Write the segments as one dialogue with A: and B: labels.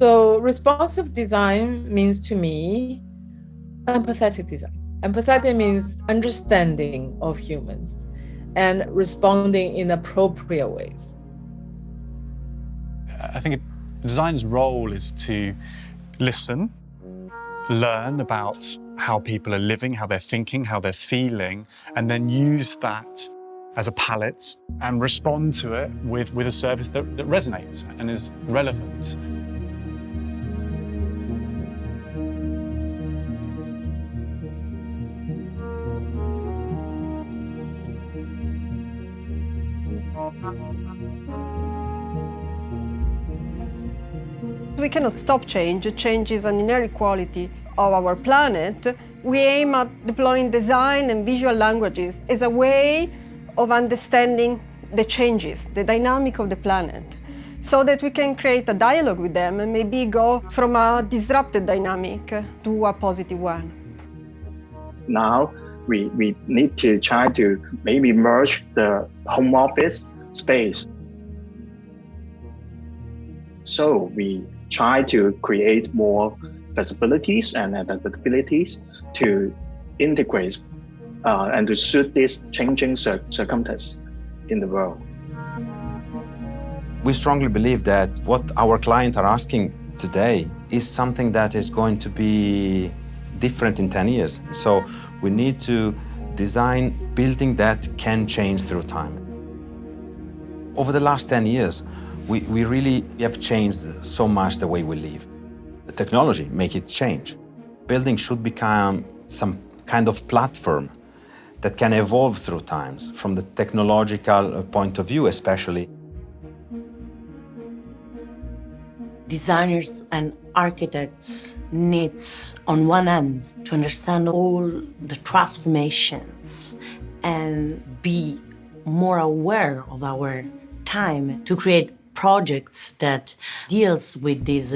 A: So responsive design means to me empathetic design. Empathetic means understanding of humans and responding in appropriate ways.
B: I think a designer's role is to listen, learn about how people are living, how they're thinking, how they're feeling, and then use that as a palette and respond to it with a service that resonates and is relevant.
C: We cannot stop change. Change is an inherent quality of our planet. We aim at deploying design and visual languages as a way of understanding the changes, the dynamic of the planet, so that we can create a dialogue with them and maybe go from a disrupted dynamic to a positive one.
D: Now, we need to try to maybe merge the home office space. So we try to create more flexibilities and adaptabilities to integrate and to suit these changing circumstances in the world.
E: We strongly believe that what our clients are asking today is something that is going to be different in 10 years. So we need to design building that can change through time. Over the last 10 years, we really have changed so much the way we live. The technology make it change. Building should become some kind of platform that can evolve through times, from the technological point of view especially.
F: Designers and architects need, on one end, to understand all the transformations and be more aware of our time to create projects that deals with these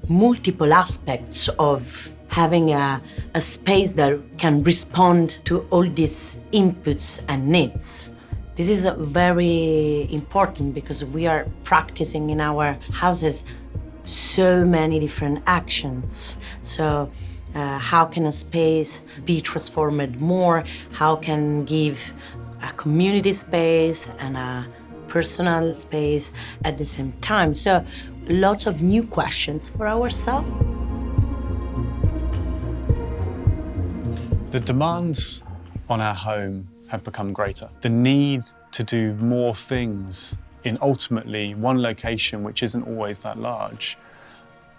F: multiple aspects of having a space that can respond to all these inputs and needs. This is very important because we are practicing in our houses so many different actions. So how can a space be transformed more? How can give a community space and a personal space at the same time? So lots of new questions for ourselves.
B: The demands on our home have become greater. The need to do more things in ultimately one location, which isn't always that large,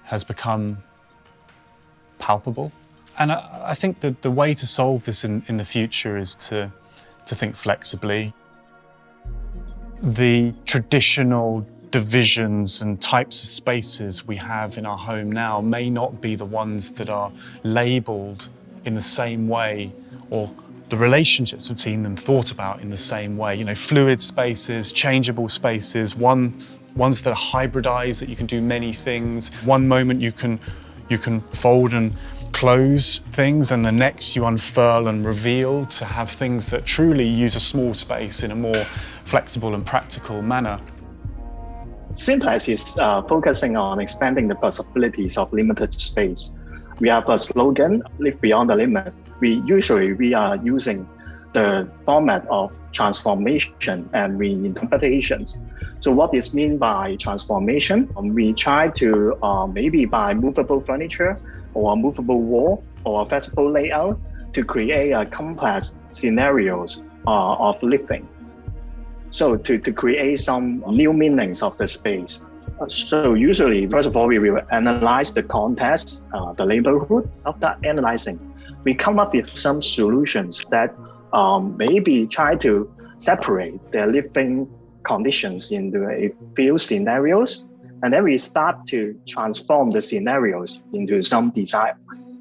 B: has become palpable. And I think that the way to solve this in the future is to think flexibly. The traditional divisions and types of spaces we have in our home now may not be the ones that are labelled in the same way, or the relationships between them thought about in the same way. You know, fluid spaces, changeable spaces, ones that are hybridized, that you can do many things. One moment you can fold and close things, and the next you unfurl and reveal to have things that truly use a small space in a more flexible and practical manner.
D: Simplex is focusing on expanding the possibilities of limited space. We have a slogan, live beyond the limit. We are using the format of transformation and reinterpretations. So what is meant by transformation? We try to maybe buy movable furniture or a movable wall or a flexible layout to create a complex scenarios of living. So to create some new meanings of the space. So usually, first of all, we will analyze the context, the neighborhood. After analyzing, we come up with some solutions that maybe try to separate their living conditions into a few scenarios. And then we start to transform the scenarios into some design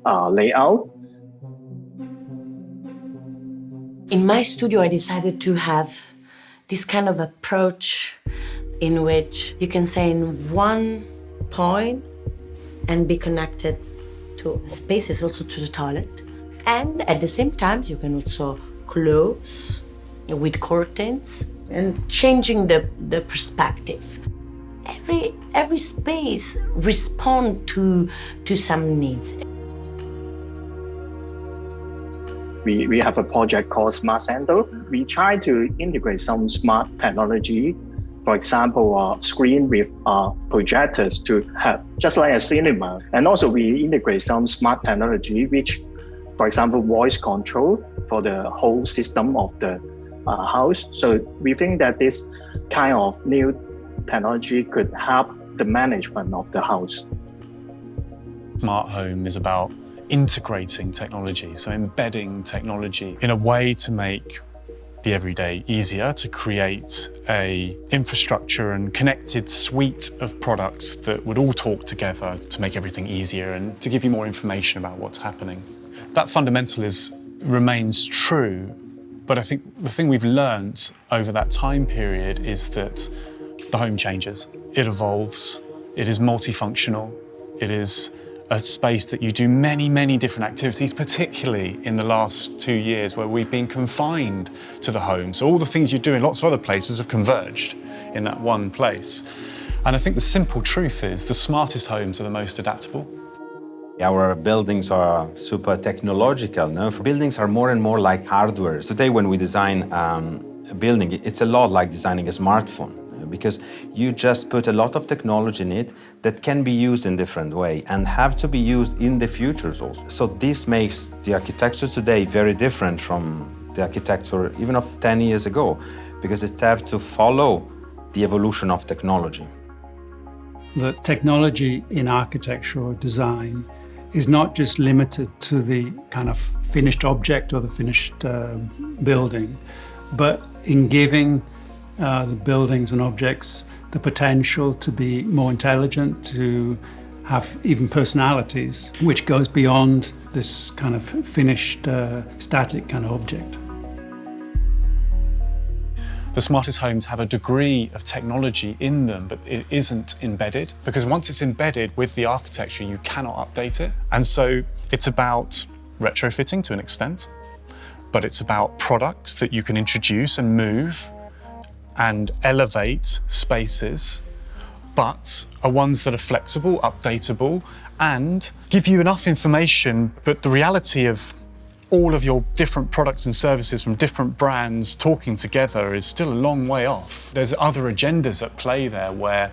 D: layout.
F: In my studio, I decided to have this kind of approach in which you can stay in one point and be connected to spaces, also to the toilet. And at the same time, you can also close with curtains and changing the perspective. every space respond to some needs.
D: We have a project called Smart Center. We try to integrate some smart technology. For example, a screen with projectors to have just like a cinema. And also we integrate some smart technology, which, for example, voice control for the whole system of the house. So we think that this kind of new technology could help the management of the house.
B: Smart home is about integrating technology, so embedding technology in a way to make the everyday easier, to create a infrastructure and connected suite of products that would all talk together to make everything easier and to give you more information about what's happening. That fundamental remains true, but I think the thing we've learned over that time period is that the home changes, it evolves, it is multifunctional, it is a space that you do many, many different activities, particularly in the last 2 years where we've been confined to the home. So all the things you do in lots of other places have converged in that one place. And I think the simple truth is the smartest homes are the most adaptable.
E: Our buildings are super technological. No? Buildings are more and more like hardware. Today when we design a building, it's a lot like designing a smartphone, because you just put a lot of technology in it that can be used in different way and have to be used in the futures also. So this makes the architecture today very different from the architecture even of 10 years ago, because it has to follow the evolution of technology.
G: The technology in architecture or design is not just limited to the kind of finished object or the finished building, but in giving the buildings and objects the potential to be more intelligent, to have even personalities, which goes beyond this kind of finished, static kind of object.
B: The smartest homes have a degree of technology in them, but it isn't embedded, because once it's embedded with the architecture, you cannot update it. And so it's about retrofitting to an extent, but it's about products that you can introduce and move and elevate spaces, but are ones that are flexible, updatable, and give you enough information, but the reality of all of your different products and services from different brands talking together is still a long way off. There's other agendas at play there where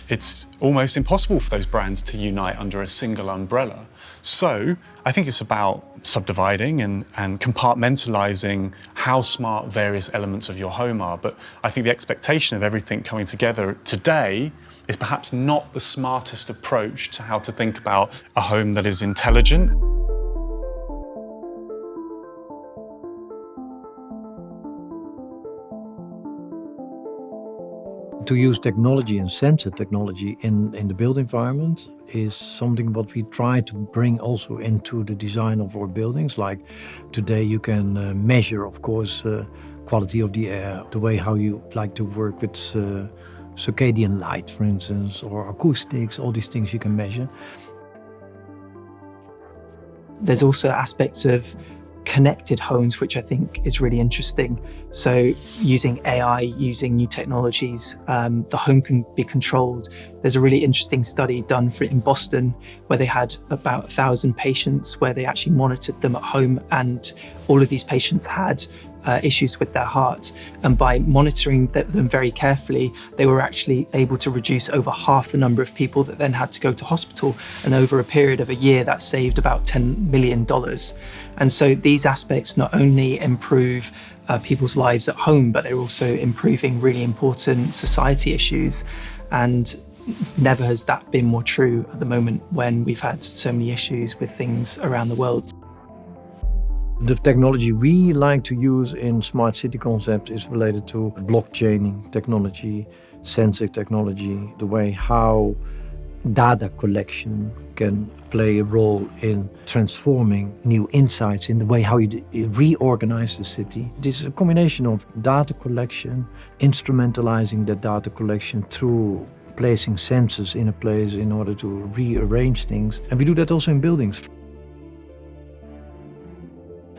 B: it's almost impossible for those brands to unite under a single umbrella. So I think it's about subdividing and compartmentalizing how smart various elements of your home are. But I think the expectation of everything coming together today is perhaps not the smartest approach to how to think about a home that is intelligent.
H: To use technology and sensor technology in the built environment is something what we try to bring also into the design of our buildings. Like today you can measure, of course, quality of the air, the way how you like to work with circadian light, for instance, or acoustics, all these things you can measure.
I: There's also aspects of connected homes, which I think is really interesting. So using AI, using new technologies, the home can be controlled. There's a really interesting study done in Boston where they had about 1,000 patients where they actually monitored them at home, and all of these patients had issues with their heart. And by monitoring them very carefully, they were actually able to reduce over half the number of people that then had to go to hospital. And over a period of a year, that saved about $10 million. And so these aspects not only improve people's lives at home, but they're also improving really important society issues. And never has that been more true at the moment when we've had so many issues with things around the world.
H: The technology we like to use in smart city concepts is related to blockchaining technology, sensor technology, the way how data collection can play a role in transforming new insights in the way how you reorganize the city. This is a combination of data collection, instrumentalizing that data collection through placing sensors in a place in order to rearrange things. And we do that also in buildings.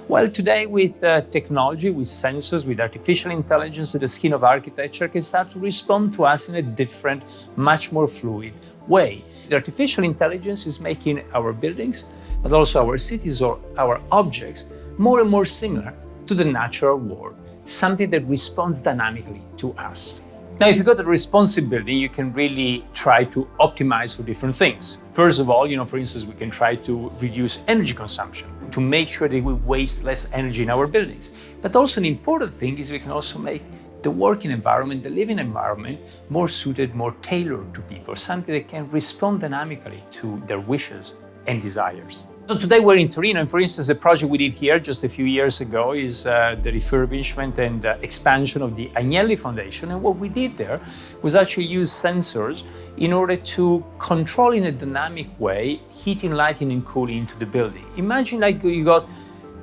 J: Well, today with technology, with sensors, with artificial intelligence, the skin of architecture can start to respond to us in a different, much more fluid way. The artificial intelligence is making our buildings, but also our cities or our objects, more and more similar to the natural world, something that responds dynamically to us. Now, if you got a responsive building, you can really try to optimize for different things. First of all, for instance, we can try to reduce energy consumption to make sure that we waste less energy in our buildings. But also an important thing is we can also make the working environment, the living environment, more suited, more tailored to people, something that can respond dynamically to their wishes and desires. So today we're in Torino, and for instance, the project we did here just a few years ago is the refurbishment and expansion of the Agnelli Foundation. And what we did there was actually use sensors in order to control in a dynamic way heating, lighting, and cooling into the building. Imagine like you got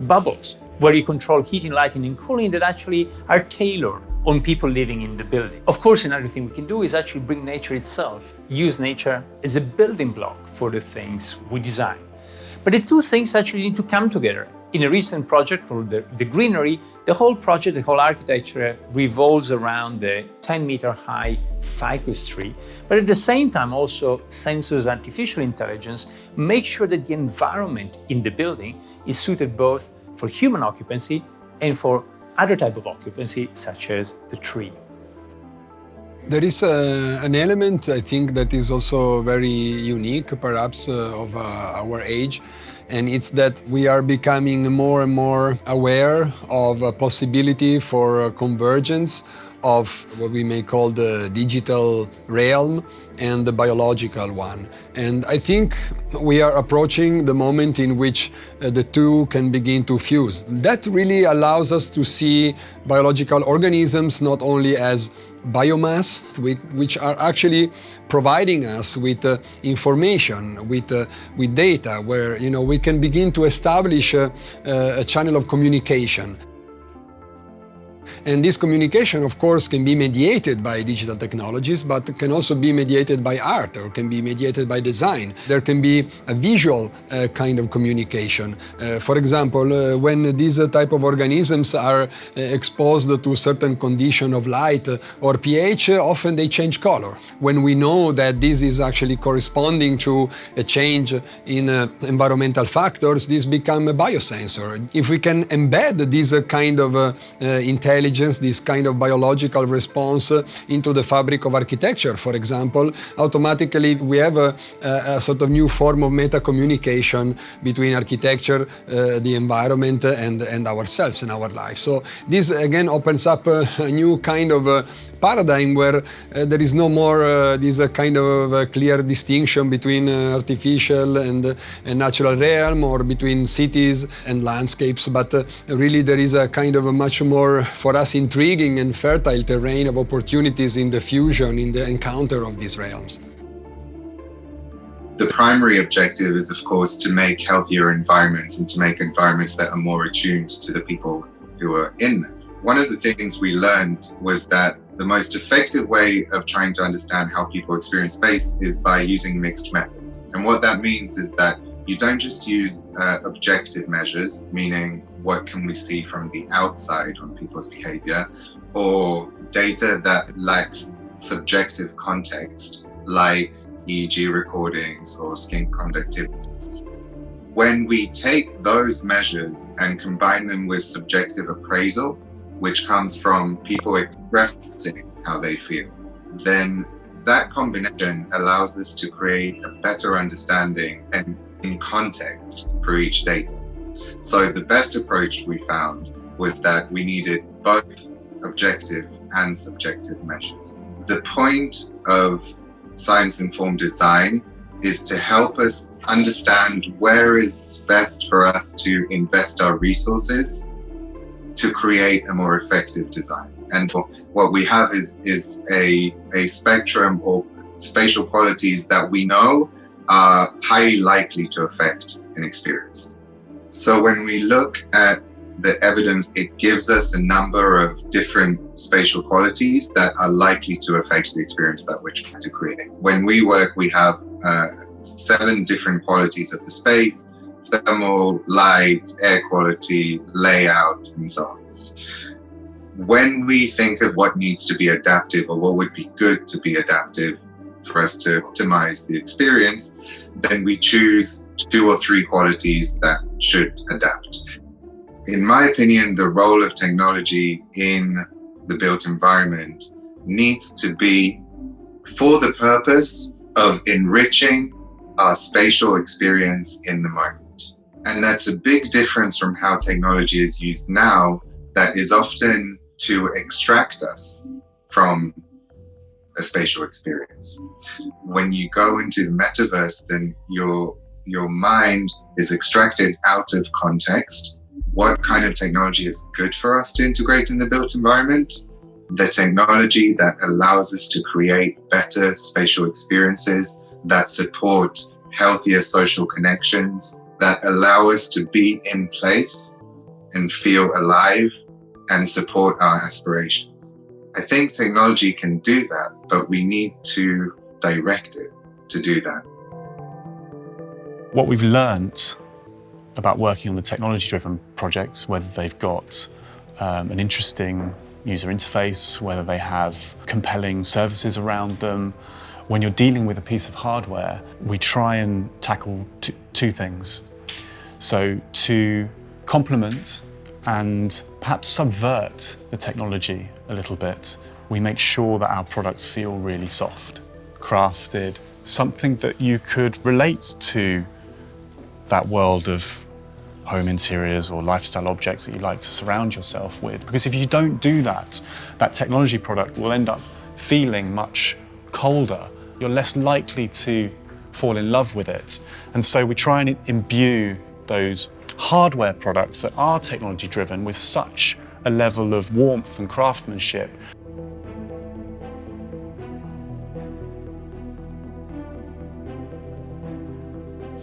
J: bubbles where you control heating, lighting, and cooling that actually are tailored on people living in the building. Of course, another thing we can do is actually bring nature itself, use nature as a building block for the things we design. But the two things actually need to come together. In a recent project called the Greenery, the whole project, the whole architecture revolves around the 10-meter high ficus tree. But at the same time, also sensors, artificial intelligence, make sure that the environment in the building is suited both for human occupancy and for other type of occupancy, such as the tree.
K: There is an element, I think, that is also very unique, perhaps, of our age, and it's that we are becoming more and more aware of a possibility for convergence of what we may call the digital realm and the biological one. And I think we are approaching the moment in which the two can begin to fuse. That really allows us to see biological organisms not only as biomass, which are actually providing us with information, with data, where we can begin to establish a channel of communication. And this communication, of course, can be mediated by digital technologies, but can also be mediated by art or can be mediated by design. There can be a visual kind of communication. For example, when these type of organisms are exposed to certain condition of light or pH, often they change color. When we know that this is actually corresponding to a change in environmental factors, this becomes a biosensor. If we can embed this kind of intelligence, this kind of biological response into the fabric of architecture, for example, automatically we have a sort of new form of meta-communication between architecture, the environment, and ourselves and our life. So this again opens up a new kind of paradigm where there is no more this kind of clear distinction between artificial and natural realm or between cities and landscapes, but really there is a kind of a much more, for us, intriguing and fertile terrain of opportunities in the fusion, in the encounter of these realms.
L: The primary objective is, of course, to make healthier environments and to make environments that are more attuned to the people who are in them. One of the things we learned was that the most effective way of trying to understand how people experience space is by using mixed methods. And what that means is that you don't just use objective measures, meaning what can we see from the outside on people's behavior, or data that lacks subjective context, like EEG recordings or skin conductivity. When we take those measures and combine them with subjective appraisal, which comes from people expressing how they feel, then that combination allows us to create a better understanding and in context for each data. So the best approach we found was that we needed both objective and subjective measures. The point of science-informed design is to help us understand where it's best for us to invest our resources to create a more effective design. And what we have is a spectrum of spatial qualities that we know are highly likely to affect an experience. So when we look at the evidence, it gives us a number of different spatial qualities that are likely to affect the experience that we're trying to create. When we work, we have 7 different qualities of the space thermal, light, air quality, layout, and so on. When we think of what needs to be adaptive or what would be good to be adaptive for us to optimize the experience, then we choose 2 or 3 qualities that should adapt. In my opinion, the role of technology in the built environment needs to be for the purpose of enriching our spatial experience in the moment. And that's a big difference from how technology is used now, that is often to extract us from a spatial experience. When you go into the metaverse, then your mind is extracted out of context. What kind of technology is good for us to integrate in the built environment? The technology that allows us to create better spatial experiences that support healthier social connections, that allow us to be in place and feel alive and support our aspirations. I think technology can do that, but we need to direct it to do that.
B: What we've learned about working on the technology-driven projects, whether they've got an interesting user interface, whether they have compelling services around them, when you're dealing with a piece of hardware, we try and tackle 2 things. So to complement and perhaps subvert the technology a little bit, we make sure that our products feel really soft, crafted, something that you could relate to that world of home interiors or lifestyle objects that you like to surround yourself with. Because if you don't do that, that technology product will end up feeling much colder. You're less likely to fall in love with it. And so we try and imbue those hardware products that are technology driven with such a level of warmth and craftsmanship.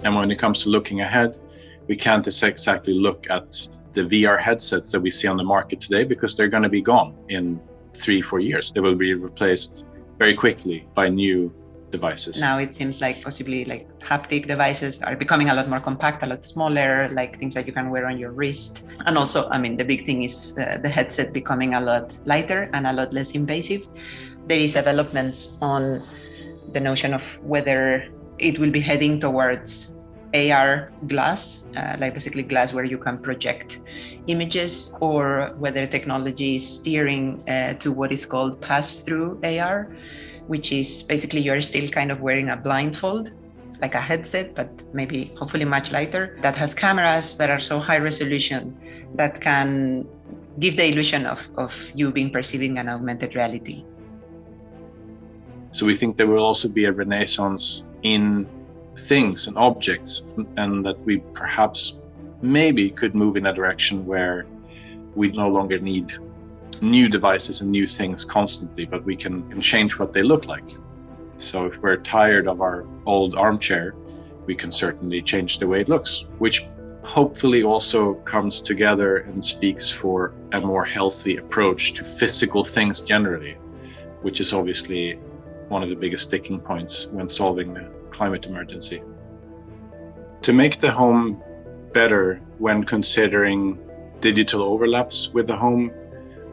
M: And when it comes to looking ahead, we can't exactly look at the VR headsets that we see on the market today because they're going to be gone in 3-4 years. They will be replaced very quickly by new devices.
N: Now it seems like possibly like haptic devices are becoming a lot more compact, a lot smaller, like things that you can wear on your wrist. And also, I mean, the big thing is the headset becoming a lot lighter and a lot less invasive. There is developments on the notion of whether it will be heading towards AR glass, like basically glass where you can project images, or whether technology is steering to what is called pass-through AR, which is basically you're still kind of wearing a blindfold, like a headset, but maybe hopefully much lighter, that has cameras that are so high resolution that can give the illusion of you being perceiving an augmented reality.
M: So we think there will also be a renaissance in things and objects, and that we perhaps maybe could move in a direction where we no longer need new devices and new things constantly, but we can change what they look like. So if we're tired of our old armchair, we can certainly change the way it looks, which hopefully also comes together and speaks for a more healthy approach to physical things generally, which is obviously one of the biggest sticking points when solving the climate emergency. To make the home better when considering digital overlaps with the home,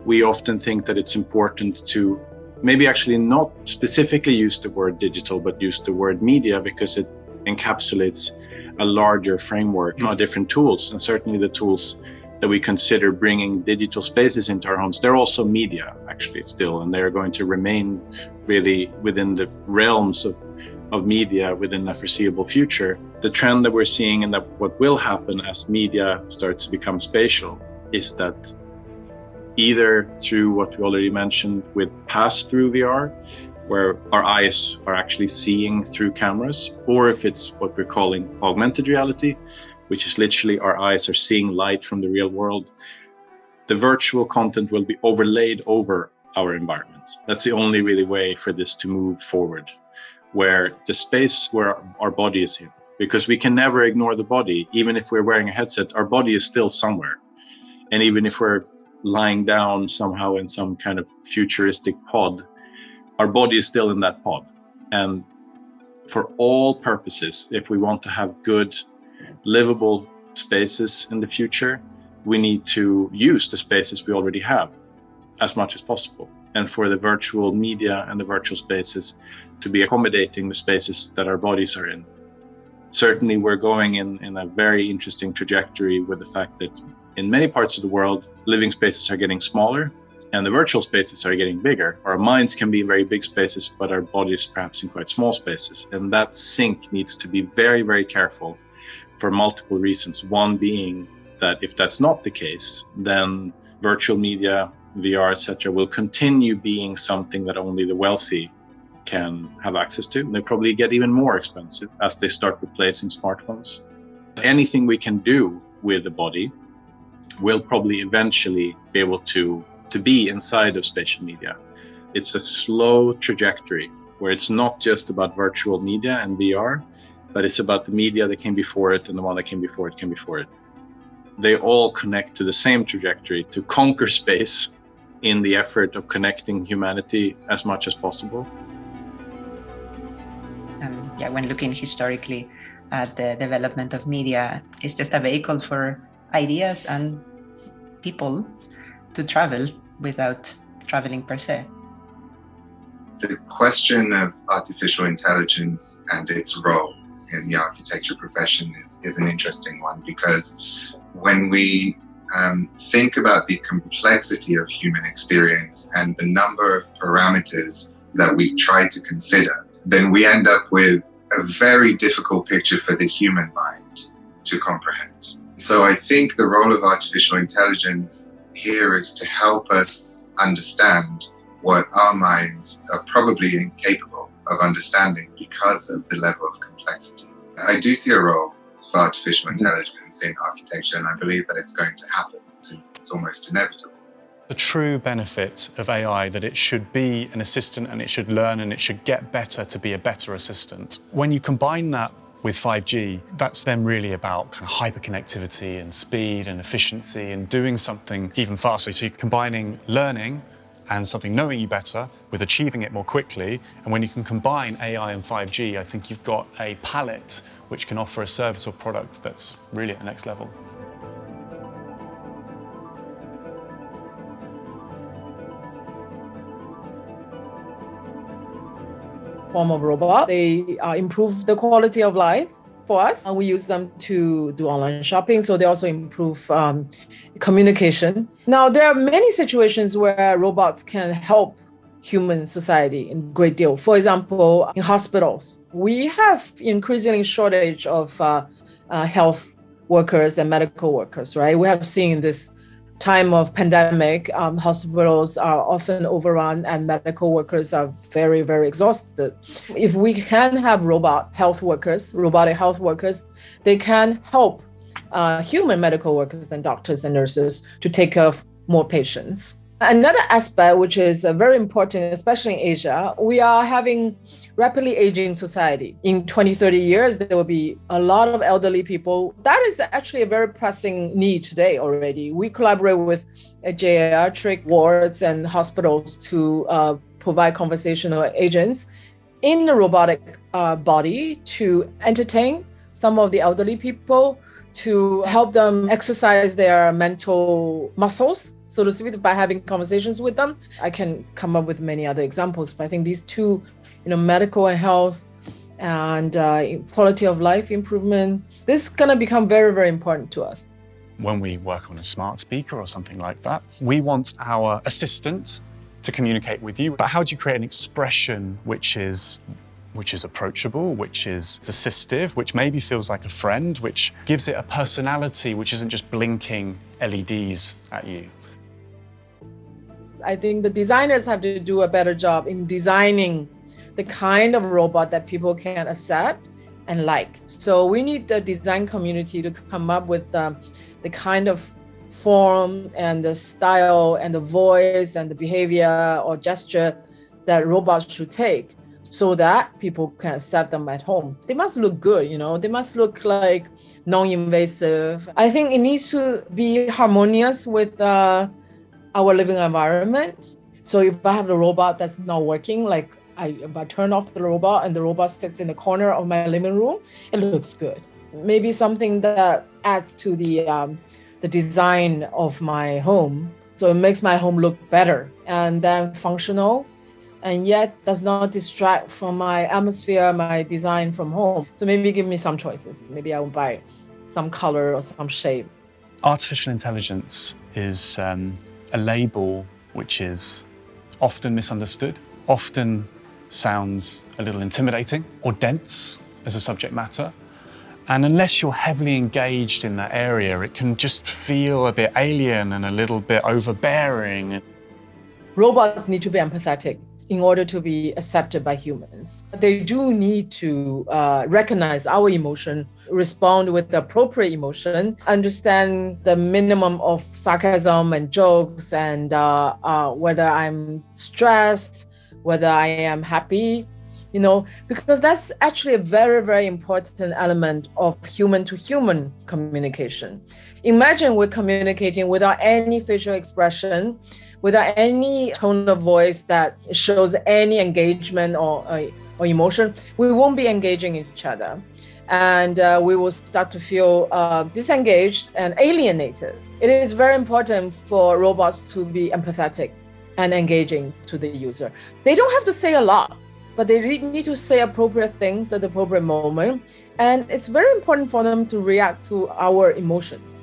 M: we often think that it's important to maybe actually not specifically use the word digital, but use the word media, because it encapsulates a larger framework of different tools. And certainly the tools that we consider bringing digital spaces into our homes, they're also media actually still, and they're going to remain really within the realms of media within the foreseeable future. The trend that we're seeing and that what will happen as media starts to become spatial is that either through what we already mentioned with pass-through VR, where our eyes are actually seeing through cameras, or if it's what we're calling augmented reality, which is literally our eyes are seeing light from the real world, the virtual content will be overlaid over our environment. That's the only really way for this to move forward, where the space where our body is in, because we can never ignore the body. Even if we're wearing a headset, our body is still somewhere. And even if we're lying down somehow in some kind of futuristic pod, our body is still in that pod. And for all purposes, if we want to have good livable spaces in the future, we need to use the spaces we already have as much as possible. And for the virtual media and the virtual spaces to be accommodating the spaces that our bodies are in. Certainly, we're going in a very interesting trajectory with the fact that in many parts of the world, living spaces are getting smaller and the virtual spaces are getting bigger. Our minds can be in very big spaces, but our bodies perhaps in quite small spaces. And that sync needs to be very, very careful for multiple reasons. One being that if that's not the case, then virtual media, VR, etc., will continue being something that only the wealthy can have access to. And they probably get even more expensive as they start replacing smartphones. Anything we can do with the body will probably eventually be able to be inside of spatial media. It's a slow trajectory where it's not just about virtual media and VR, but it's about the media that came before it and the one that came before it. They all connect to the same trajectory to conquer space in the effort of connecting humanity as much as possible.
N: When looking historically at the development of media, it's just a vehicle for ideas and people to travel without traveling per se.
L: The question of artificial intelligence and its role in the architecture profession is an interesting one, because when we think about the complexity of human experience and the number of parameters that we try to consider, then we end up with a very difficult picture for the human mind to comprehend. So I think the role of artificial intelligence here is to help us understand what our minds are probably incapable of understanding because of the level of complexity. I do see a role for artificial intelligence in architecture, and I believe that it's going to happen. It's almost inevitable.
B: The true benefit of AI, that it should be an assistant and it should learn and it should get better to be a better assistant. When you combine that with 5G, that's then really about kind of hyperconnectivity and speed and efficiency and doing something even faster. So you're combining learning and something knowing you better with achieving it more quickly. And when you can combine AI and 5G, I think you've got a palette which can offer a service or product that's really at the next level.
A: Form of robot. They improve the quality of life for us. We use them to do online shopping, so they also improve communication. Now, there are many situations where robots can help human society in a great deal. For example, in hospitals, we have increasingly shortage of health workers and medical workers, right? We have seen this time of pandemic, hospitals are often overrun and medical workers are very, very exhausted. If we can have robotic health workers, they can help human medical workers and doctors and nurses to take care of more patients. Another aspect, which is very important, especially in Asia, we are having rapidly aging society. In 20, 30 years, there will be a lot of elderly people. That is actually a very pressing need today already. We collaborate with geriatric wards and hospitals to provide conversational agents in the robotic body to entertain some of the elderly people, to help them exercise their mental muscles, so to speak, by having conversations with them. I can come up with many other examples, but I think these two, medical and health and quality of life improvement, this is going to become very, very important to us.
B: When we work on a smart speaker or something like that, we want our assistant to communicate with you. But how do you create an expression which is approachable, which is assistive, which maybe feels like a friend, which gives it a personality, which isn't just blinking LEDs at you?
A: I think the designers have to do a better job in designing the kind of robot that people can accept and like. So we need the design community to come up with the kind of form and the style and the voice and the behavior or gesture that robots should take, so that people can accept them at home. They must look good, they must look like non-invasive. I think it needs to be harmonious with our living environment. So if I have a robot that's not working, if I turn off the robot and the robot sits in the corner of my living room, it looks good. maybe something that adds to the design of my home. So it makes my home look better and then functional, and yet does not distract from my atmosphere, my design from home. So maybe give me some choices. Maybe I will buy some color or some shape.
B: Artificial intelligence is a label which is often misunderstood, often sounds a little intimidating or dense as a subject matter. And unless you're heavily engaged in that area, it can just feel a bit alien and a little bit overbearing.
A: Robots need to be empathetic in order to be accepted by humans. They do need to recognize our emotion, respond with the appropriate emotion, understand the minimum of sarcasm and jokes, and whether I'm stressed, whether I am happy, because that's actually a very, very important element of human-to-human communication. Imagine we're communicating without any facial expression, without any tone of voice that shows any engagement or emotion. We won't be engaging each other. And we will start to feel disengaged and alienated. It is very important for robots to be empathetic and engaging to the user. They don't have to say a lot, but they need to say appropriate things at the appropriate moment. And it's very important for them to react to our emotions.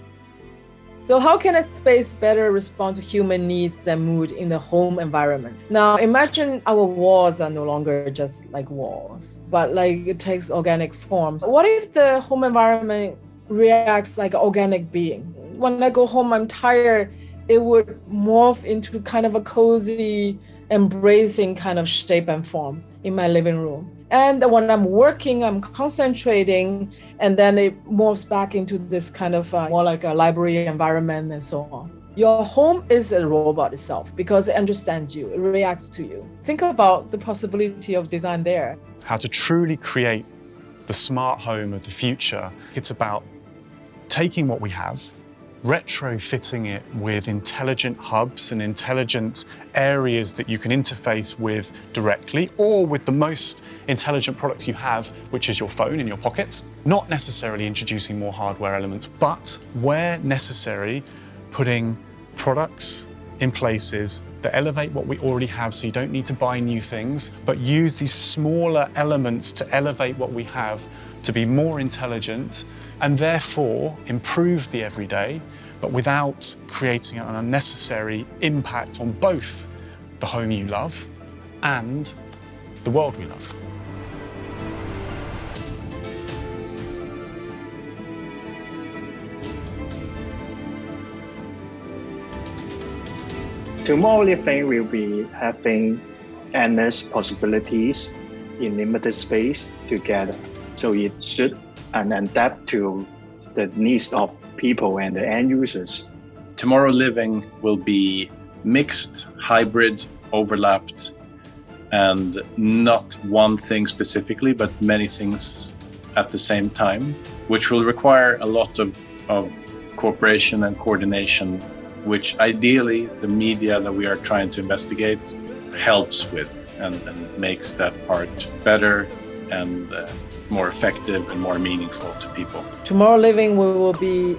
A: So how can a space better respond to human needs and mood in the home environment? Now, imagine our walls are no longer just like walls, but like it takes organic forms. What if the home environment reacts like an organic being? When I go home, I'm tired, it would morph into kind of a cozy, embracing kind of shape and form in my living room. And when I'm working, I'm concentrating, and then it morphs back into this kind of more like a library environment and so on. Your home is a robot itself because it understands you, it reacts to you. Think about the possibility of design there.
B: How to truly create the smart home of the future. It's about taking what we have, retrofitting it with intelligent hubs and intelligent areas that you can interface with directly, or with the most intelligent products you have, which is your phone in your pocket. Not necessarily introducing more hardware elements, but where necessary, putting products in places that elevate what we already have, so you don't need to buy new things, but use these smaller elements to elevate what we have to be more intelligent and therefore improve the everyday, but without creating an unnecessary impact on both the home you love and the world we love.
D: Tomorrow living will be having endless possibilities in limited space together. So it should adapt to the needs of people and the end users.
M: Tomorrow living will be mixed, hybrid, overlapped, and not one thing specifically, but many things at the same time, which will require a lot of cooperation and coordination, which ideally the media that we are trying to investigate helps with and makes that part better and more effective and more meaningful to people.
A: Tomorrow living, we will be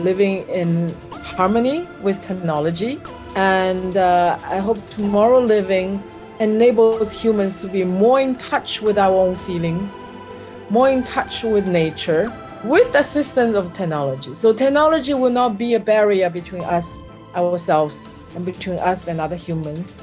A: living in harmony with technology. And I hope tomorrow living enables humans to be more in touch with our own feelings, more in touch with nature, with the assistance of technology. So technology will not be a barrier between us, ourselves, and between us and other humans.